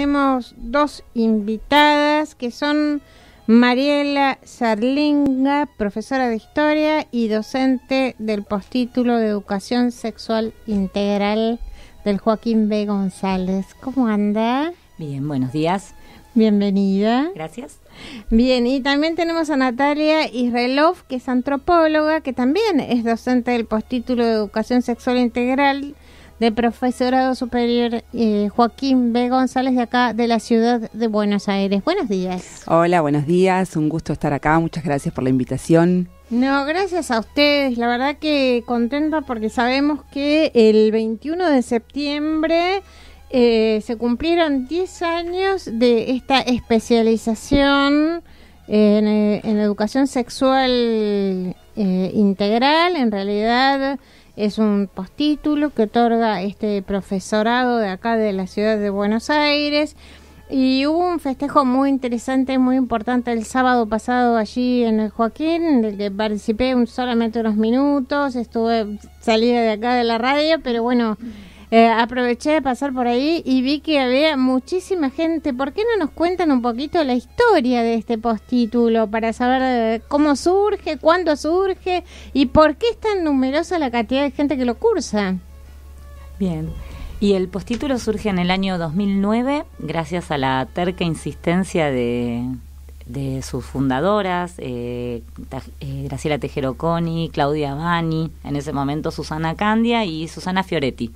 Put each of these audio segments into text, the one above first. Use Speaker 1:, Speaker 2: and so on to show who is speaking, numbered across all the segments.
Speaker 1: tenemos dos invitadas que son Mariela Zarlinga, profesora de Historia y docente del postítulo de Educación Sexual Integral del Joaquín B. González. ¿Cómo anda?
Speaker 2: Bien, buenos días.
Speaker 1: Bienvenida.
Speaker 2: Gracias.
Speaker 1: Bien, y también tenemos a Natalia Israelov, que es antropóloga, que también es docente del postítulo de Educación Sexual Integral de Profesorado Superior Joaquín B. González, de acá, de la ciudad de Buenos Aires. Buenos días.
Speaker 3: Hola, buenos días. Un gusto estar acá. Muchas gracias por la invitación.
Speaker 1: No, gracias a ustedes. La verdad que contenta porque sabemos que el 21 de septiembre se cumplieron 10 años de esta especialización en educación sexual integral. En realidad es un postítulo que otorga este profesorado de acá de la ciudad de Buenos Aires. Y hubo un festejo muy interesante, muy importante el sábado pasado allí en el Joaquín, en el que participé solamente unos minutos. Salida de acá de la radio, pero bueno, aproveché de pasar por ahí y vi que había muchísima gente. ¿Por qué no nos cuentan un poquito la historia de este postítulo para saber cómo surge, cuándo surge y por qué es tan numerosa la cantidad de gente que lo cursa?
Speaker 2: Bien, y el postítulo surge en el año 2009 gracias a la terca insistencia de sus fundadoras, Graciela Tejero Coni, Claudia Bani, en ese momento Susana Candia y Susana Fioretti,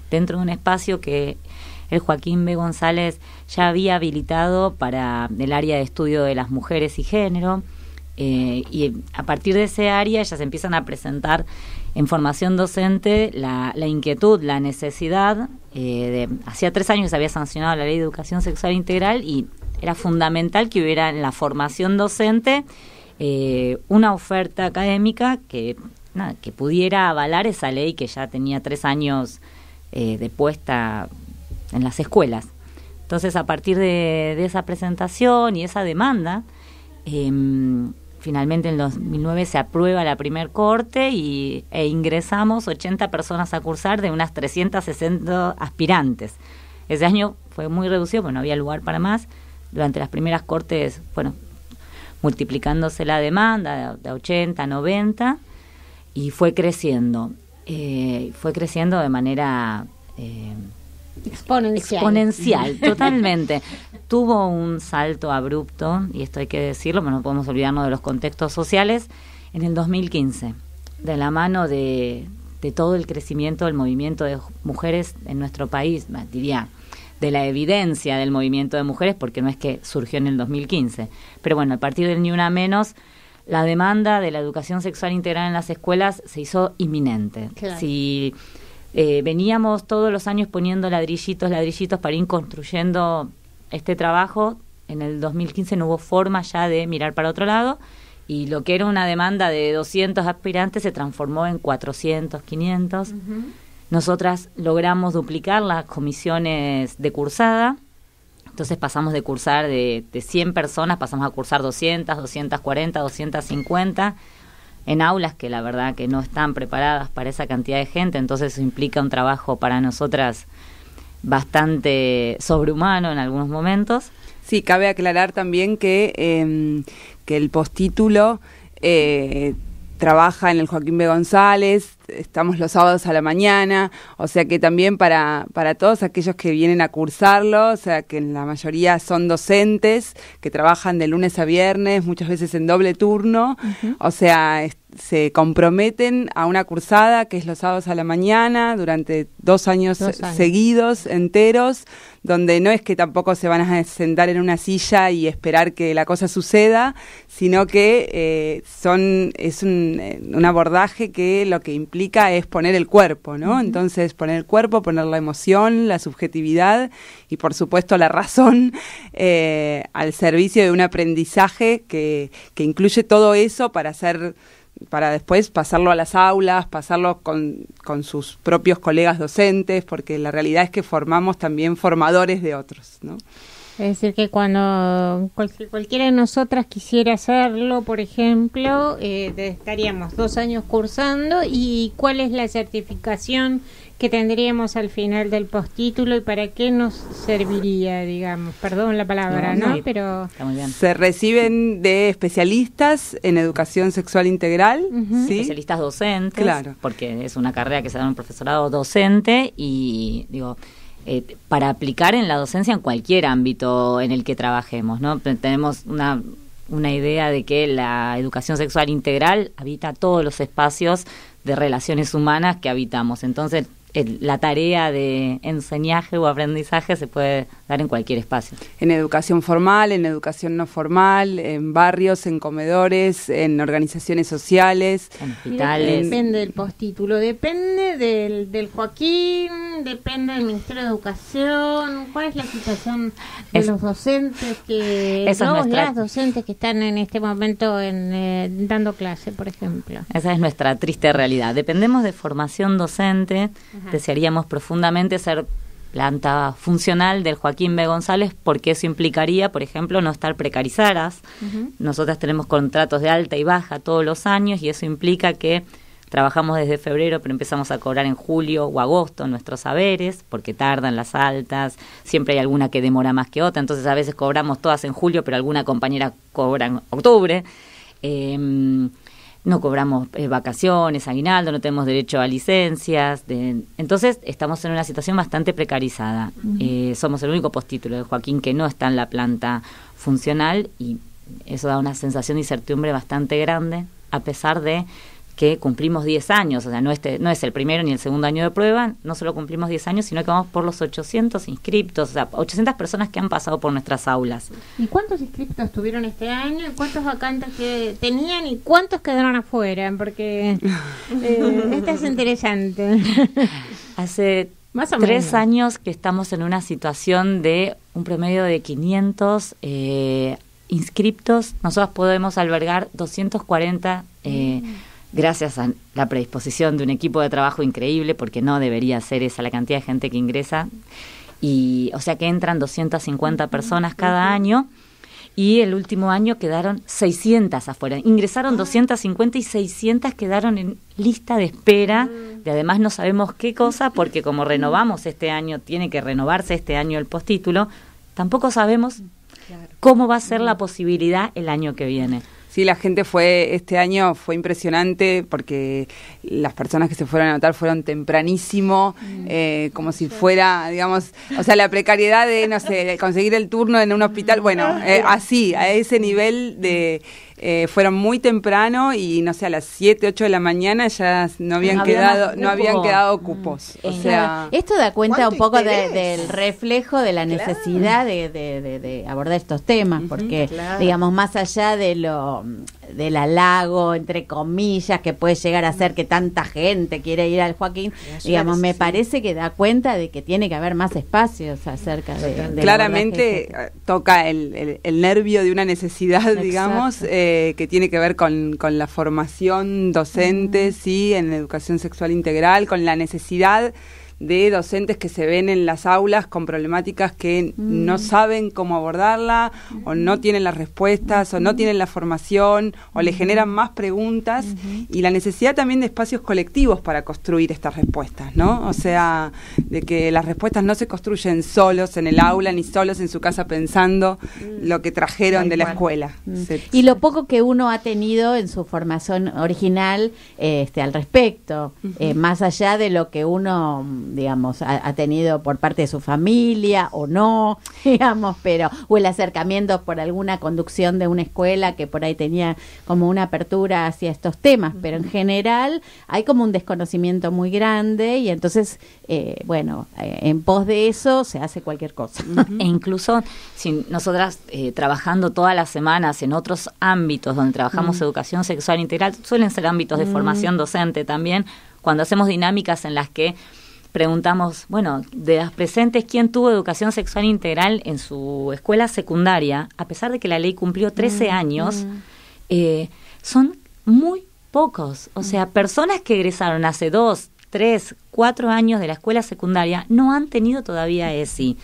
Speaker 2: dentro de un espacio que el Joaquín B. González ya había habilitado para el área de estudio de las mujeres y género, y a partir de ese área ellas empiezan a presentar en formación docente la inquietud, la necesidad, hacía 3 años que se había sancionado la Ley de Educación Sexual Integral y era fundamental que hubiera en la formación docente una oferta académica que pudiera avalar esa ley que ya tenía 3 años de puesta en las escuelas. Entonces, a partir de esa presentación y esa demanda, finalmente en 2009 se aprueba la primer corte e ingresamos 80 personas a cursar de unas 360 aspirantes. Ese año fue muy reducido porque no había lugar para más. Durante las primeras cortes, bueno, multiplicándose la demanda de 80, 90 y fue creciendo. Fue creciendo de manera exponencial, totalmente. Tuvo un salto abrupto, y esto hay que decirlo, pero no podemos olvidarnos de los contextos sociales, en el 2015, de la mano de todo el crecimiento del movimiento de mujeres en nuestro país, diría, de la evidencia del movimiento de mujeres, porque no es que surgió en el 2015. Pero bueno, a partir del Ni Una Menos, la demanda de la educación sexual integral en las escuelas se hizo inminente. Claro. Si veníamos todos los años poniendo ladrillitos para ir construyendo este trabajo, en el 2015 no hubo forma ya de mirar para otro lado, y lo que era una demanda de 200 aspirantes se transformó en 400, 500. Uh-huh. Nosotras logramos duplicar las comisiones de cursada. Entonces pasamos de cursar de 100 personas, pasamos a cursar 200, 240, 250 en aulas que la verdad que no están preparadas para esa cantidad de gente. Entonces eso implica un trabajo para nosotras bastante sobrehumano en algunos momentos.
Speaker 3: Sí, cabe aclarar también que el postítulo trabaja en el Joaquín B. González, estamos los sábados a la mañana, o sea que también para todos aquellos que vienen a cursarlo, o sea que en la mayoría son docentes que trabajan de lunes a viernes, muchas veces en doble turno, uh-huh. O sea, se comprometen a una cursada que es los sábados a la mañana durante 2 años seguidos, enteros, donde no es que tampoco se van a sentar en una silla y esperar que la cosa suceda, sino que es un abordaje que lo que implica es poner el cuerpo, ¿no? Uh-huh. Entonces, poner el cuerpo, poner la emoción, la subjetividad y, por supuesto, la razón al servicio de un aprendizaje que incluye todo eso para después pasarlo a las aulas, pasarlo con sus propios colegas docentes, porque la realidad es que formamos también formadores de otros, ¿no?
Speaker 1: Es decir, que cuando cualquiera de nosotras quisiera hacerlo, por ejemplo, estaríamos 2 años cursando. ¿Y cuál es la certificación que tendríamos al final del postítulo y para qué nos serviría, digamos? Perdón la palabra, ¿no? Pero
Speaker 2: está muy bien.
Speaker 3: Se reciben de especialistas en educación sexual integral, ¿sí?
Speaker 2: Especialistas docentes,
Speaker 3: claro,
Speaker 2: porque es una carrera que se da en un profesorado docente y, digo, para aplicar en la docencia en cualquier ámbito en el que trabajemos, ¿no? Tenemos una idea de que la educación sexual integral habita todos los espacios de relaciones humanas que habitamos. Entonces, la tarea de enseñaje o aprendizaje se puede dar en cualquier espacio.
Speaker 3: En educación formal, en educación no formal, en barrios, en comedores, en organizaciones sociales.
Speaker 2: En hospitales.
Speaker 1: Depende del postítulo, depende del Joaquín, depende del Ministerio de Educación. ¿Cuál es la situación de los docentes las docentes que están en este momento dando clase, por ejemplo?
Speaker 2: Esa es nuestra triste realidad. Dependemos de formación docente. Desearíamos profundamente ser planta funcional del Joaquín B. González, porque eso implicaría, por ejemplo, no estar precarizadas. Nosotras tenemos contratos de alta y baja todos los años y eso implica que trabajamos desde febrero, pero empezamos a cobrar en julio o agosto nuestros saberes, porque tardan las altas, siempre hay alguna que demora más que otra, entonces a veces cobramos todas en julio, pero alguna compañera cobra en octubre. No cobramos vacaciones, aguinaldo, no tenemos derecho a licencias. Entonces, estamos en una situación bastante precarizada. Somos el único postítulo de Joaquín que no está en la planta funcional y eso da una sensación de incertidumbre bastante grande, a pesar de que cumplimos 10 años, o sea, no es el primero ni el segundo año de prueba, no solo cumplimos 10 años, sino que vamos por los 800 inscriptos, o sea, 800 personas que han pasado por nuestras aulas.
Speaker 1: ¿Y cuántos inscriptos tuvieron este año? ¿Cuántos vacantes que tenían y cuántos quedaron afuera? Porque esta es interesante.
Speaker 2: Hace 3 años que estamos en una situación de un promedio de 500 inscriptos. Nosotros podemos albergar 240 gracias a la predisposición de un equipo de trabajo increíble, porque no debería ser esa la cantidad de gente que ingresa, y o sea que entran 250 personas cada año, y el último año quedaron 600 afuera. Ingresaron 250 y 600 quedaron en lista de espera, de además no sabemos qué cosa, porque como renovamos este año, tiene que renovarse este año el postítulo, tampoco sabemos cómo va a ser la posibilidad el año que viene.
Speaker 3: Sí, la gente este año fue impresionante porque las personas que se fueron a anotar fueron tempranísimo, como si fuera, digamos, o sea, la precariedad de, no sé, conseguir el turno en un hospital, bueno, así, a ese nivel de... fueron muy temprano y no sé, a las 7, 8 de la mañana ya no habían quedado cupos. O sea,
Speaker 4: esto da cuenta un poco del reflejo de la necesidad de abordar estos temas, porque digamos, más allá del halago, entre comillas, que puede llegar a ser que tanta gente quiere ir al Joaquín, digamos, me parece que da cuenta de que tiene que haber más espacios acerca de
Speaker 3: claramente toca el nervio de una necesidad, digamos, que tiene que ver con la formación docente, sí, en educación sexual integral, con la necesidad de docentes que se ven en las aulas con problemáticas que no saben cómo abordarla, o no tienen las respuestas, o no tienen la formación, o le generan más preguntas, y la necesidad también de espacios colectivos para construir estas respuestas, ¿no? O sea, de que las respuestas no se construyen solos en el aula, ni solos en su casa pensando lo que trajeron de la escuela.
Speaker 4: Y lo poco que uno ha tenido en su formación original al respecto, más allá de lo que uno, digamos, ha tenido por parte de su familia o no, digamos, o el acercamiento por alguna conducción de una escuela que por ahí tenía como una apertura hacia estos temas, pero en general hay como un desconocimiento muy grande y entonces, en pos de eso se hace cualquier cosa.
Speaker 2: E incluso si nosotras trabajando todas las semanas en otros ámbitos donde trabajamos educación sexual integral, suelen ser ámbitos de formación docente también, cuando hacemos dinámicas en las que preguntamos, bueno, de las presentes, ¿quién tuvo educación sexual integral en su escuela secundaria? A pesar de que la ley cumplió 13 años, son muy pocos. O sea, personas que egresaron hace 2, 3, 4 años de la escuela secundaria no han tenido todavía ESI.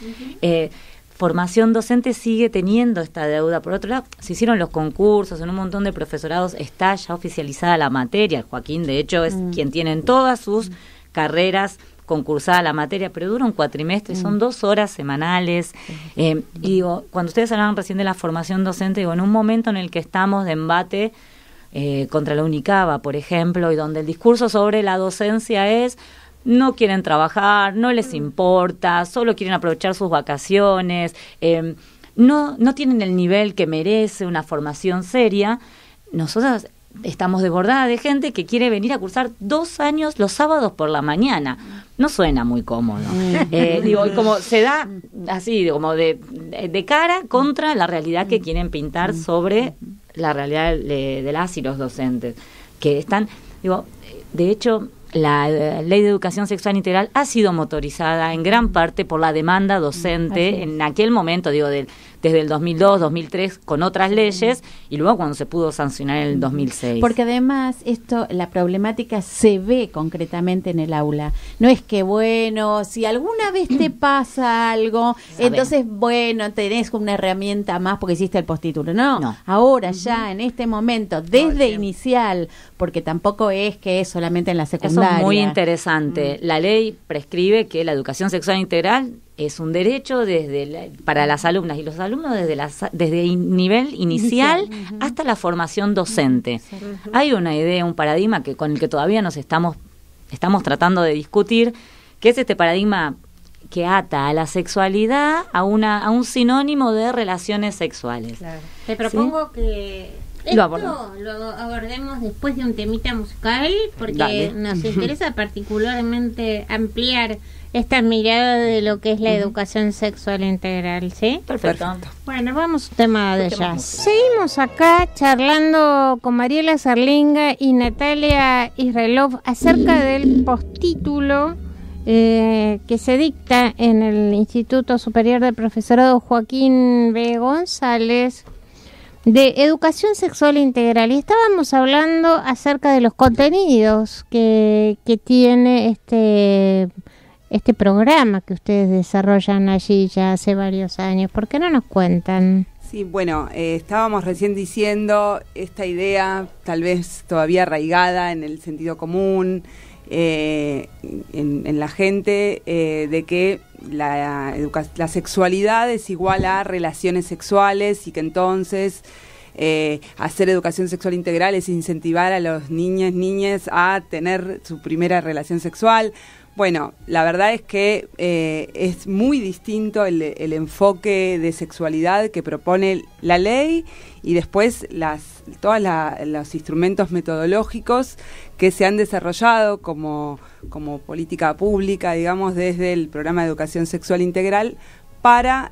Speaker 2: Formación docente sigue teniendo esta deuda. Por otro lado, se hicieron los concursos, en un montón de profesorados está ya oficializada la materia. Joaquín, de hecho, es quien tiene en todas sus carreras concursada la materia, pero dura un cuatrimestre, son 2 horas semanales. Y digo, cuando ustedes hablaban recién de la formación docente, digo, en un momento en el que estamos de embate contra la UNICABA, por ejemplo, y donde el discurso sobre la docencia es: no quieren trabajar, no les importa, solo quieren aprovechar sus vacaciones, no tienen el nivel que merece una formación seria. Nosotros estamos desbordadas de gente que quiere venir a cursar 2 años los sábados por la mañana. No suena muy cómodo. Digo, como se da así, como de cara contra la realidad que quieren pintar sobre la realidad de las y los docentes. Que están, digo, de hecho, la Ley de Educación Sexual Integral ha sido motorizada en gran parte por la demanda docente en aquel momento, digo, desde el 2002, 2003, con otras leyes, y luego cuando se pudo sancionar en el 2006.
Speaker 4: Porque además la problemática se ve concretamente en el aula. No es que, bueno, si alguna vez te pasa algo, entonces, bueno, tenés una herramienta más porque hiciste el postítulo. No. Ahora ya, en este momento, desde inicial, porque tampoco es que es solamente en la secundaria.
Speaker 2: Eso es muy interesante. La ley prescribe que la educación sexual integral es un derecho para las alumnas y los alumnos desde el nivel inicial hasta la formación docente. Hay una idea, un paradigma con el que todavía nos estamos tratando de discutir, que es este paradigma que ata a la sexualidad a un sinónimo de relaciones sexuales.
Speaker 1: Claro. Te propongo que lo abordemos después de un temita musical, porque nos interesa particularmente ampliar esta mirada de lo que es la educación sexual integral, ¿sí?
Speaker 2: Perfecto.
Speaker 1: Bueno, vamos a un tema de jazz. Seguimos acá charlando con Mariela Serlinga y Natalia Israelov acerca del postítulo que se dicta en el Instituto Superior de Profesorado Joaquín B. González de Educación Sexual Integral, y estábamos hablando acerca de los contenidos que tiene este programa que ustedes desarrollan allí ya hace varios años. ¿Por qué no nos cuentan?
Speaker 3: Sí, bueno, estábamos recién diciendo esta idea tal vez todavía arraigada en el sentido común, en la gente, de que la sexualidad es igual a relaciones sexuales, y que entonces hacer educación sexual integral es incentivar a los niñas a tener su primera relación sexual. Bueno, la verdad es que es muy distinto el enfoque de sexualidad que propone la ley, y después todos los instrumentos metodológicos que se han desarrollado como política pública, digamos, desde el programa de educación sexual integral para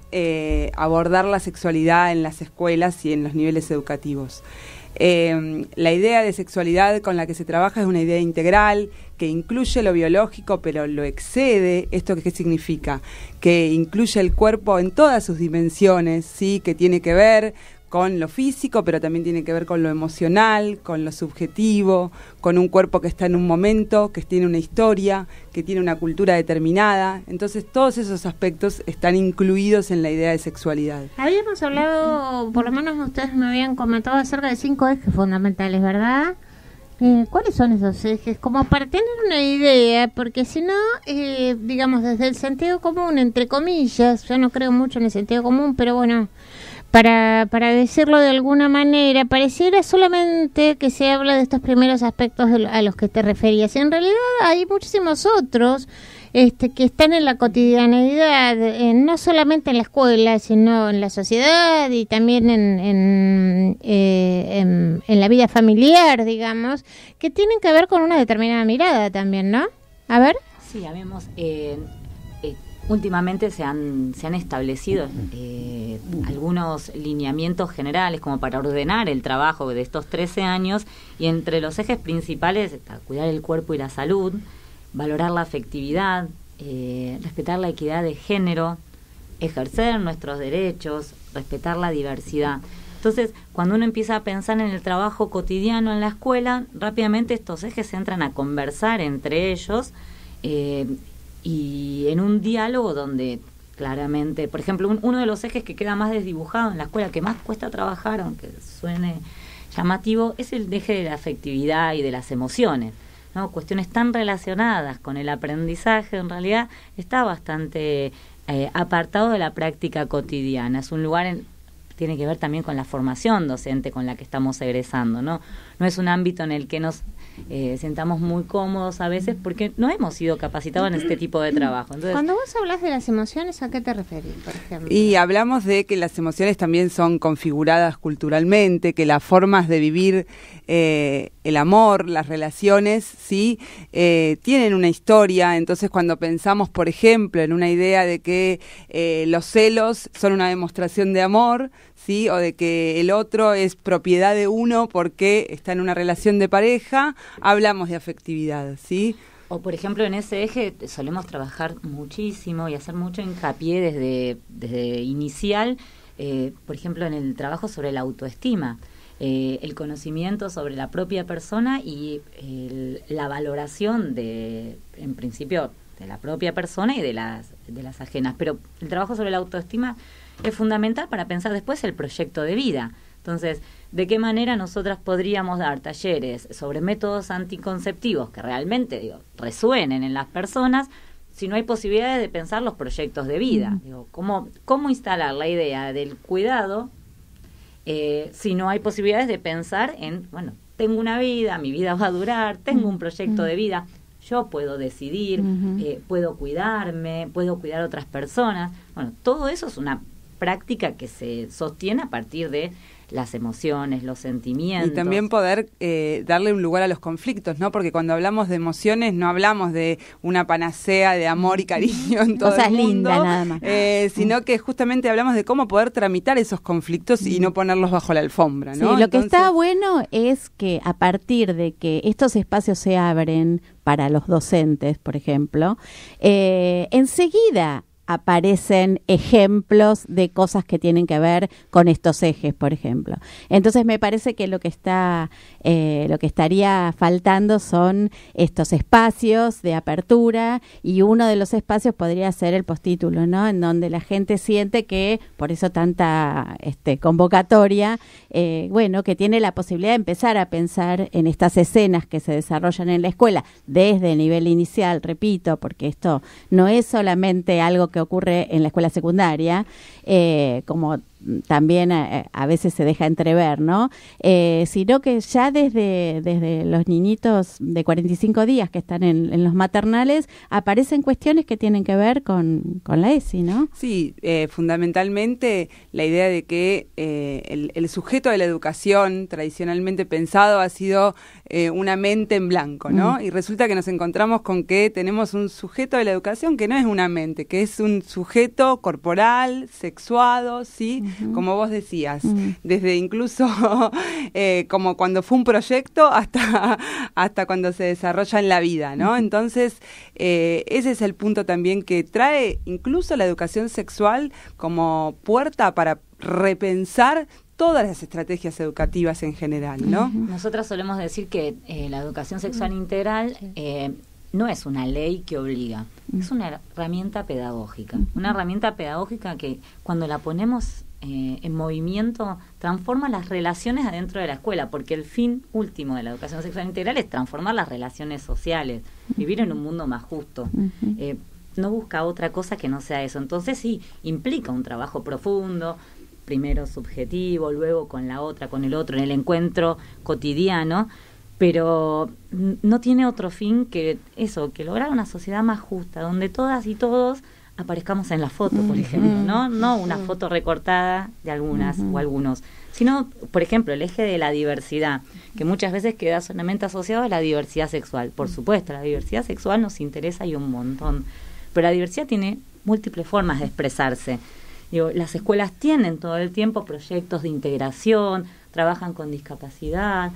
Speaker 3: abordar la sexualidad en las escuelas y en los niveles educativos. La idea de sexualidad con la que se trabaja es una idea integral que incluye lo biológico, pero lo excede. ¿Esto qué significa? Que incluye el cuerpo en todas sus dimensiones, ¿sí? Que tiene que ver con lo físico, pero también tiene que ver con lo emocional, con lo subjetivo, con un cuerpo que está en un momento, que tiene una historia, que tiene una cultura determinada. Entonces, todos esos aspectos están incluidos en la idea de sexualidad.
Speaker 1: Habíamos hablado, por lo menos ustedes me habían comentado acerca de 5 ejes fundamentales, ¿verdad? ¿Cuáles son esos ejes? Como para tener una idea, porque si no, digamos, desde el sentido común, entre comillas, yo no creo mucho en el sentido común, pero bueno, para decirlo de alguna manera, pareciera solamente que se habla de estos primeros aspectos a los que te referías. Y en realidad hay muchísimos otros que están en la cotidianeidad, no solamente en la escuela, sino en la sociedad y también en la vida familiar, digamos, que tienen que ver con una determinada mirada también, ¿no? A ver.
Speaker 2: Sí, habíamos... últimamente se han establecido algunos lineamientos generales como para ordenar el trabajo de estos 13 años, y entre los ejes principales está cuidar el cuerpo y la salud, valorar la afectividad, respetar la equidad de género, ejercer nuestros derechos, respetar la diversidad. Entonces, cuando uno empieza a pensar en el trabajo cotidiano en la escuela, rápidamente estos ejes entran a conversar entre ellos, y en un diálogo donde claramente, por ejemplo, uno de los ejes que queda más desdibujado en la escuela, que más cuesta trabajar, aunque suene llamativo, es el eje de la afectividad y de las emociones. ¿no? Cuestiones tan relacionadas con el aprendizaje, en realidad está bastante apartado de la práctica cotidiana. Es un lugar tiene que ver también con la formación docente con la que estamos egresando, ¿no? No es un ámbito en el que nos sentamos muy cómodos a veces porque no hemos sido capacitados en este tipo de trabajo. Entonces,
Speaker 1: cuando vos hablas de las emociones, ¿a qué te referís, por ejemplo?
Speaker 3: Y hablamos de que las emociones también son configuradas culturalmente, que las formas de vivir el amor, las relaciones, sí, tienen una historia. Entonces, cuando pensamos, por ejemplo, en una idea de que los celos son una demostración de amor, sí, o de que el otro es propiedad de uno porque está en una relación de pareja, hablamos de afectividad, sí.
Speaker 2: O, por ejemplo, en ese eje solemos trabajar muchísimo y hacer mucho hincapié desde inicial, por ejemplo, en el trabajo sobre la autoestima, el conocimiento sobre la propia persona y la valoración en principio, de la propia persona y de las ajenas. Pero el trabajo sobre la autoestima es fundamental para pensar después el proyecto de vida. Entonces, ¿de qué manera nosotras podríamos dar talleres sobre métodos anticonceptivos que realmente resuenen en las personas si no hay posibilidades de pensar los proyectos de vida? ¿Cómo instalar la idea del cuidado si no hay posibilidades de pensar en, bueno, tengo una vida, mi vida va a durar, tengo un proyecto de vida, yo puedo decidir, puedo cuidarme, puedo cuidar a otras personas? Bueno, todo eso es una práctica que se sostiene a partir de las emociones, los sentimientos. Y
Speaker 3: también poder darle un lugar a los conflictos, ¿no? Porque cuando hablamos de emociones no hablamos de una panacea de amor y cariño en todo
Speaker 4: cosas
Speaker 3: el mundo,
Speaker 4: lindas nada más.
Speaker 3: Sino que justamente hablamos de cómo poder tramitar esos conflictos y no ponerlos bajo la alfombra, ¿no?
Speaker 4: Sí, lo que está bueno es que a partir de que estos espacios se abren para los docentes, por ejemplo, enseguida aparecen ejemplos de cosas que tienen que ver con estos ejes, por ejemplo. Entonces me parece que lo que estaría faltando son estos espacios de apertura, y uno de los espacios podría ser el postítulo, ¿no? En donde la gente siente que, por eso tanta convocatoria, que tiene la posibilidad de empezar a pensar en estas escenas que se desarrollan en la escuela desde el nivel inicial, repito, porque esto no es solamente algo que ocurre en la escuela secundaria, como también a veces se deja entrever, ¿no? Sino que ya desde los niñitos de 45 días que están en los maternales aparecen cuestiones que tienen que ver con la ESI, ¿no?
Speaker 3: Sí, fundamentalmente la idea de que el sujeto de la educación tradicionalmente pensado ha sido una mente en blanco, ¿no? Y resulta que nos encontramos con que tenemos un sujeto de la educación que no es una mente, que es un sujeto corporal, sexuado, ¿sí? Como vos decías, desde incluso como cuando fue un proyecto hasta cuando se desarrolla en la vida, ¿no? Entonces, ese es el punto también que trae incluso la educación sexual como puerta para repensar todas las estrategias educativas en general, ¿no?
Speaker 2: Nosotras solemos decir que la educación sexual integral no es una ley que obliga, es una herramienta pedagógica. Una herramienta pedagógica que cuando la ponemos en movimiento transforma las relaciones adentro de la escuela, porque el fin último de la educación sexual integral es transformar las relaciones sociales, vivir en un mundo más justo. No busca otra cosa que no sea eso. Entonces sí, implica un trabajo profundo, primero subjetivo, luego con la otra, con el otro, en el encuentro cotidiano, pero no tiene otro fin que eso, que lograr una sociedad más justa, donde todas y todos aparezcamos en la foto, por ejemplo, no una foto recortada de algunas o algunos, sino, por ejemplo, el eje de la diversidad, que muchas veces queda solamente asociado a la diversidad sexual. Por supuesto, la diversidad sexual nos interesa y un montón, pero la diversidad tiene múltiples formas de expresarse. Las escuelas tienen todo el tiempo proyectos de integración, trabajan con discapacidad,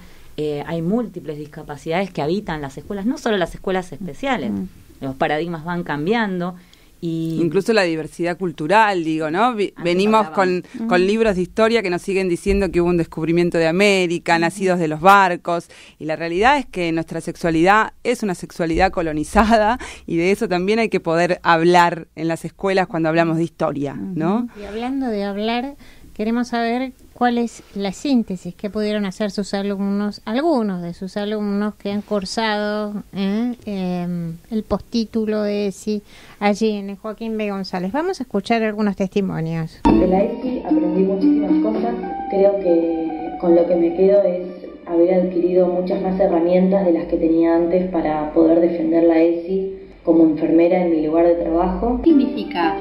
Speaker 2: hay múltiples discapacidades que habitan las escuelas, no solo las escuelas especiales, los paradigmas van cambiando. Y
Speaker 3: incluso la diversidad cultural, digo, ¿no? Venimos con libros de historia que nos siguen diciendo que hubo un descubrimiento de América, nacidos de los barcos, y la realidad es que nuestra sexualidad es una sexualidad colonizada, y de eso también hay que poder hablar en las escuelas cuando hablamos de historia, ¿no?
Speaker 1: Y hablando de hablar, queremos saber cuál es la síntesis que pudieron hacer sus alumnos, algunos de sus alumnos que han cursado el postítulo de ESI allí en el Joaquín B. González. Vamos a escuchar algunos testimonios.
Speaker 5: De la ESI aprendí muchísimas cosas. Creo que con lo que me quedo es haber adquirido muchas más herramientas de las que tenía antes para poder defender la ESI como enfermera en mi lugar de trabajo.
Speaker 6: ¿Qué significa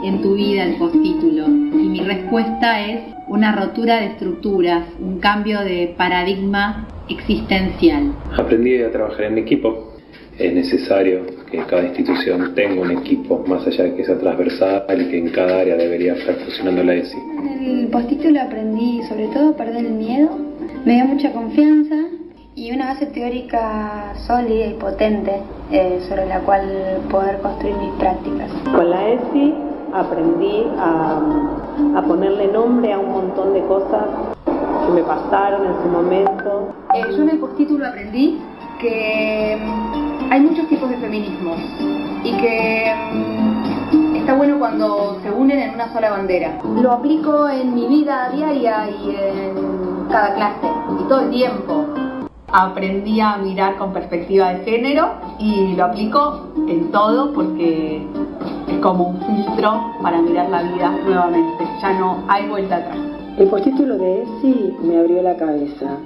Speaker 6: en tu vida el postítulo? Y mi respuesta es una rotura de estructuras, un cambio de paradigma existencial.
Speaker 7: Aprendí a trabajar en equipo. Es necesario que cada institución tenga un equipo, más allá de que sea transversal y que en cada área debería estar funcionando la ESI.
Speaker 8: En el postítulo aprendí sobre todo a perder el miedo, me dio mucha confianza y una base teórica sólida y potente sobre la cual poder construir mis prácticas.
Speaker 9: Con la ESI aprendí a ponerle nombre a un montón de cosas que me pasaron en su momento.
Speaker 10: Yo en el postítulo aprendí que hay muchos tipos de feminismo y que está bueno cuando se unen en una sola bandera. Lo aplico en mi vida diaria y en cada clase y todo el tiempo.
Speaker 6: Aprendí a mirar con perspectiva de género y lo aplico en todo porque es como un filtro para mirar la vida nuevamente. Ya no hay vuelta atrás.
Speaker 9: El postítulo de ESI me abrió la cabeza.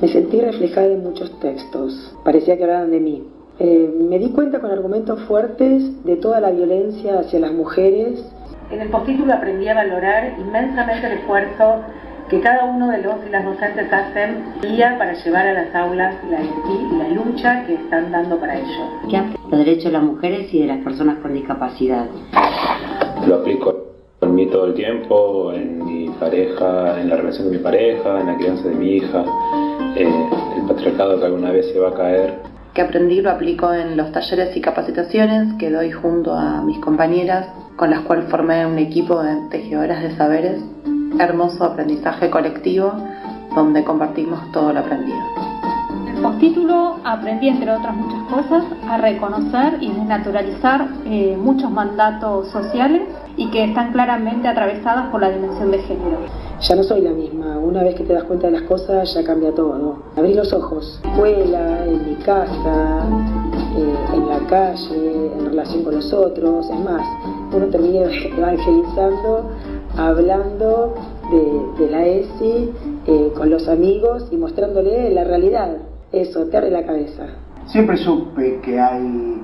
Speaker 9: Me sentí reflejada en muchos textos. Parecía que hablaban de mí. Me di cuenta con argumentos fuertes de toda la violencia hacia las mujeres.
Speaker 11: En el postítulo aprendí a valorar inmensamente el esfuerzo que cada uno de los y las docentes hacen día para llevar a las aulas la ESI y la lucha que están dando para ello.
Speaker 12: Los derechos de las mujeres y de las personas con discapacidad.
Speaker 7: Lo aplico en mí todo el tiempo, en mi pareja, en la relación con mi pareja, en la crianza de mi hija, el patriarcado que alguna vez se va a caer.
Speaker 13: Que aprendí lo aplico en los talleres y capacitaciones que doy junto a mis compañeras, con las cuales formé un equipo de tejedoras de saberes. Hermoso aprendizaje colectivo donde compartimos todo lo aprendido.
Speaker 14: En el postítulo aprendí, entre otras muchas cosas, a reconocer y desnaturalizar muchos mandatos sociales y que están claramente atravesadas por la dimensión de género.
Speaker 9: Ya no soy la misma. Una vez que te das cuenta de las cosas, ya cambia todo. Abrí los ojos. Escuela, en mi casa, en la calle, en relación con los otros. Es más, uno termina evangelizando, hablando de la ESI con los amigos y mostrándole la realidad. Eso, te abre la cabeza.
Speaker 15: Siempre supe que hay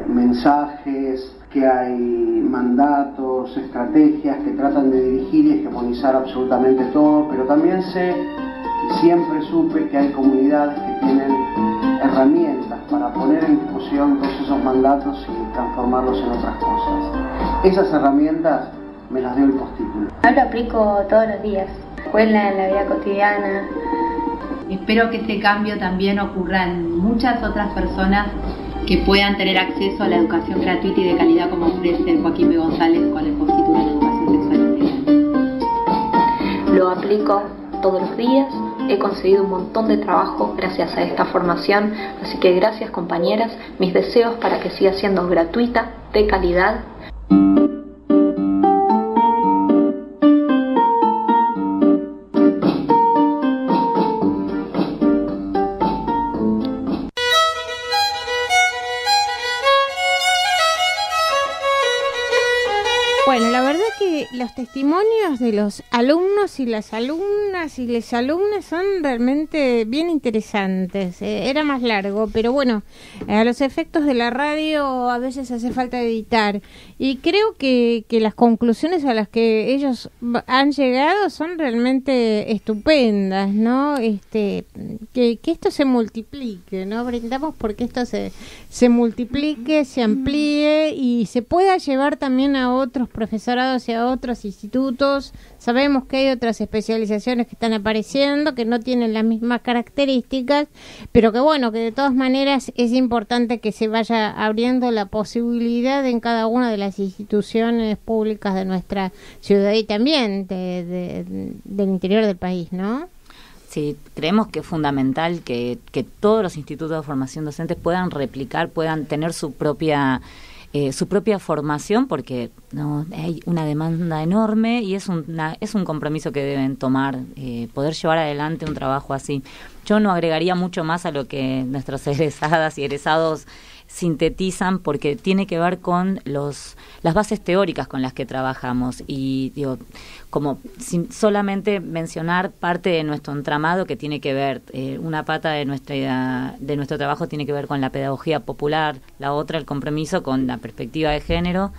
Speaker 15: mensajes, que hay mandatos, estrategias que tratan de dirigir y hegemonizar absolutamente todo, pero también sé y siempre supe que hay comunidades que tienen herramientas para poner en discusión todos esos mandatos y transformarlos en otras cosas. Esas herramientas me las dio el postítulo.
Speaker 8: Yo lo aplico todos los días, escuela, en la vida cotidiana.
Speaker 6: Espero que este cambio también ocurra en muchas otras personas que puedan tener acceso a la educación gratuita y de calidad como ofrece el Joaquín B. González con el postítulo en educación sexual integral.
Speaker 5: Lo aplico todos los días, he conseguido un montón de trabajo gracias a esta formación, así que gracias compañeras, mis deseos para que siga siendo gratuita, de calidad.
Speaker 1: Bueno, la verdad que los testimonios de los alumnos y las alumnas y les alumnas son realmente bien interesantes. Era más largo, pero bueno, a los efectos de la radio a veces hace falta editar. Y creo que las conclusiones a las que ellos han llegado son realmente estupendas, ¿no? Que esto se multiplique, ¿no? Brindamos porque esto se multiplique, se amplíe y se pueda llevar también a otros profesorados y a otros institutos. Sabemos que hay otras especializaciones que están apareciendo, que no tienen las mismas características, pero que bueno, que de todas maneras es importante que se vaya abriendo la posibilidad en cada una de las instituciones públicas de nuestra ciudad y también del interior del país, ¿no?
Speaker 2: Sí, creemos que es fundamental que todos los institutos de formación docente puedan replicar, puedan tener su propia su propia formación, porque no hay una demanda enorme y es un compromiso que deben tomar, poder llevar adelante un trabajo así. Yo no agregaría mucho más a lo que nuestras egresadas y egresados sintetizan, porque tiene que ver con las bases teóricas con las que trabajamos, y digo, como solamente mencionar parte de nuestro entramado que tiene que ver, una pata de nuestro trabajo tiene que ver con la pedagogía popular, la otra el compromiso con la perspectiva de género,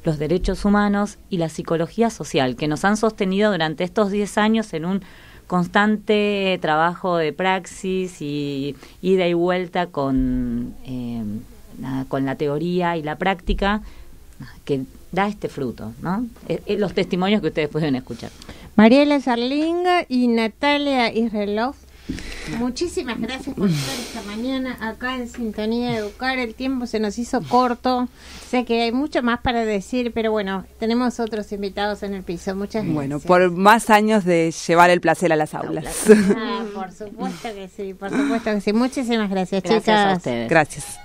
Speaker 2: los derechos humanos y la psicología social, que nos han sostenido durante estos 10 años en un constante trabajo de praxis y ida y vuelta con la teoría y la práctica, que da este fruto, ¿no? Los testimonios que ustedes pueden escuchar.
Speaker 1: Mariela Yarlinga y Natalia Israelov, muchísimas gracias por estar esta mañana acá en Sintonía de Educar. El tiempo se nos hizo corto, sé que hay mucho más para decir, pero bueno, tenemos otros invitados en el piso. Muchas gracias.
Speaker 3: Bueno, por más años de llevar el placer a las aulas.
Speaker 1: Por supuesto que sí, por supuesto que sí. Muchísimas gracias, chicas.
Speaker 2: Gracias a ustedes.
Speaker 3: Gracias.